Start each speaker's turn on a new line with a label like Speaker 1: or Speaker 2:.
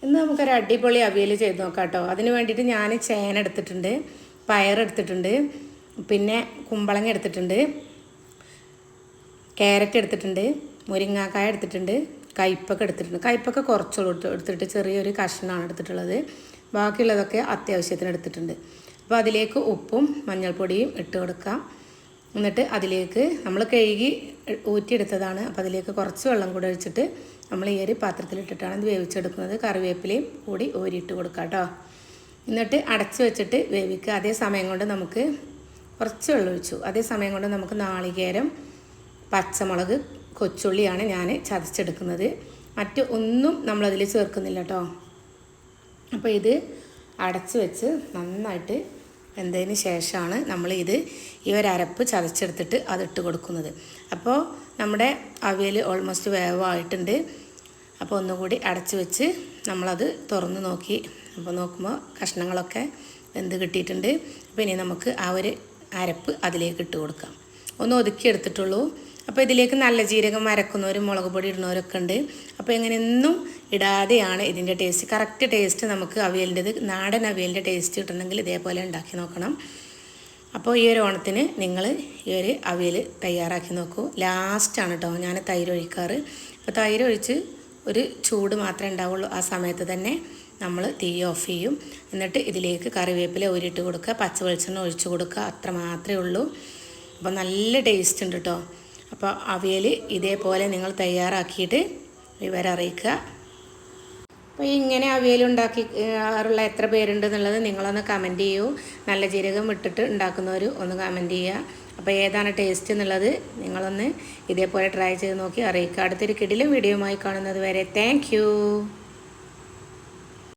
Speaker 1: ഇന്ന് നമുക്കൊരു അടിപൊളി അവിയൽ ചെയ്ത് നോക്കാം കേട്ടോ. അതിന് വേണ്ടിയിട്ട് ഞാൻ ചേന എടുത്തിട്ടുണ്ട്, പയറെടുത്തിട്ടുണ്ട്, പിന്നെ കുമ്പളങ്ങ എടുത്തിട്ടുണ്ട്, ക്യാരറ്റ് എടുത്തിട്ടുണ്ട്, മുരിങ്ങാക്കായ എടുത്തിട്ടുണ്ട്, കയ്പ്പൊക്കെ എടുത്തിട്ടുണ്ട്. കയ്പ്പൊക്കെ കുറച്ചുള്ളൂ എടുത്തിട്ട് ചെറിയൊരു കഷ്ണമാണ് എടുത്തിട്ടുള്ളത്. ബാക്കിയുള്ളതൊക്കെ അത്യാവശ്യത്തിന് എടുത്തിട്ടുണ്ട്. അപ്പോൾ അതിലേക്ക് ഉപ്പും മഞ്ഞൾപ്പൊടിയും ഇട്ട് കൊടുക്കാം. എന്നിട്ട് അതിലേക്ക് നമ്മൾ കഴുകി ഊറ്റിയെടുത്തതാണ്. അപ്പോൾ അതിലേക്ക് കുറച്ച് വെള്ളം കൂടെ ഒഴിച്ചിട്ട് നമ്മൾ ഈ ഒരു പാത്രത്തിലിട്ടിട്ടാണ് ഇത് വേവിച്ചെടുക്കുന്നത്. കറിവേപ്പിലയും കൂടി ഊരിയിട്ട് കൊടുക്കാം കേട്ടോ. എന്നിട്ട് അടച്ച് വെച്ചിട്ട് വേവിക്കുക. അതേ സമയം കൊണ്ട് നമുക്ക് കുറച്ച് വെള്ളം ഒഴിച്ചു. അതേ സമയം കൊണ്ട് നമുക്ക് നാളികേരം, പച്ചമുളക്, കൊച്ചുള്ളിയാണ് ഞാൻ ചതച്ചെടുക്കുന്നത്. മറ്റ് ഒന്നും നമ്മളതിൽ ചേർക്കുന്നില്ല കേട്ടോ. അപ്പോൾ ഇത് അടച്ച് വെച്ച് നന്നായിട്ട് വെന്തതിന് ശേഷമാണ് നമ്മൾ ഈ ഒരു അരപ്പ് ചതച്ചെടുത്തിട്ട് അതിട്ട് കൊടുക്കുന്നത്. അപ്പോൾ നമ്മുടെ അവിയൽ ഓൾമോസ്റ്റ് വേവായിട്ടുണ്ട്. അപ്പോൾ ഒന്നുകൂടി അടച്ച് വെച്ച് നമ്മളത് തുറന്ന് നോക്കി. അപ്പോൾ നോക്കുമ്പോൾ കഷ്ണങ്ങളൊക്കെ വെന്ത് കിട്ടിയിട്ടുണ്ട്. അപ്പോൾ ഇനി നമുക്ക് ആ ഒരു അരപ്പ് അതിലേക്ക് ഇട്ട് കൊടുക്കാം. ഒന്ന് ഒതുക്കിയെടുത്തിട്ടുള്ളൂ. അപ്പോൾ ഇതിലേക്ക് നല്ല ജീരകം അരക്കുന്നവരും മുളക് പൊടി ഇടുന്നവരൊക്കെ ഉണ്ട്. അപ്പോൾ ഇങ്ങനെയൊന്നും ഇടാതെയാണ് ഇതിൻ്റെ ടേസ്റ്റ്. കറക്റ്റ് ടേസ്റ്റ് നമുക്ക് അവിയലിൻ്റെത്, നാടൻ അവിയലിൻ്റെ ടേസ്റ്റ് കിട്ടണമെങ്കിൽ ഇതേപോലെ ഉണ്ടാക്കി നോക്കണം. അപ്പോൾ ഈ ഒരു ഓണത്തിന് നിങ്ങൾ ഈ ഒരു അവിയൽ തയ്യാറാക്കി നോക്കൂ. ലാസ്റ്റാണ് കേട്ടോ ഞാൻ തൈര് ഒഴിക്കാറ്. അപ്പോൾ തൈര് ഒഴിച്ച് ഒരു ചൂട് മാത്രമേ ഉണ്ടാവുള്ളൂ. ആ സമയത്ത് തന്നെ നമ്മൾ തീ ഓഫ് ചെയ്യും. എന്നിട്ട് ഇതിലേക്ക് കറിവേപ്പില ഊരിയിട്ട് കൊടുക്കുക, പച്ച വെളിച്ചെണ്ണ ഒഴിച്ച് കൊടുക്കുക. അത്ര മാത്രമേ ഉള്ളൂ. അപ്പോൾ നല്ല ടേസ്റ്റ് ഉണ്ട് കേട്ടോ. അപ്പോൾ അവിയൽ ഇതേപോലെ നിങ്ങൾ തയ്യാറാക്കിയിട്ട് വിവരം അറിയിക്കുക. അപ്പോൾ ഇങ്ങനെ അവിയൽ ഉണ്ടാക്കിയുള്ള എത്ര പേരുണ്ട് എന്നുള്ളത് നിങ്ങളൊന്ന് കമൻറ്റ് ചെയ്യൂ. നല്ല ജീരകം ഇട്ടിട്ട് ഉണ്ടാക്കുന്നവർ ഒന്ന് കമൻറ്റ് ചെയ്യുക. അപ്പോൾ ഏതാണ് ടേസ്റ്റ് എന്നുള്ളത് നിങ്ങളൊന്ന് ഇതേപോലെ ട്രൈ ചെയ്ത് നോക്കി അറിയിക്കുക. അടുത്തൊരു കിടിലൻ വീഡിയോയുമായി കാണുന്നത് വരെ താങ്ക് യു.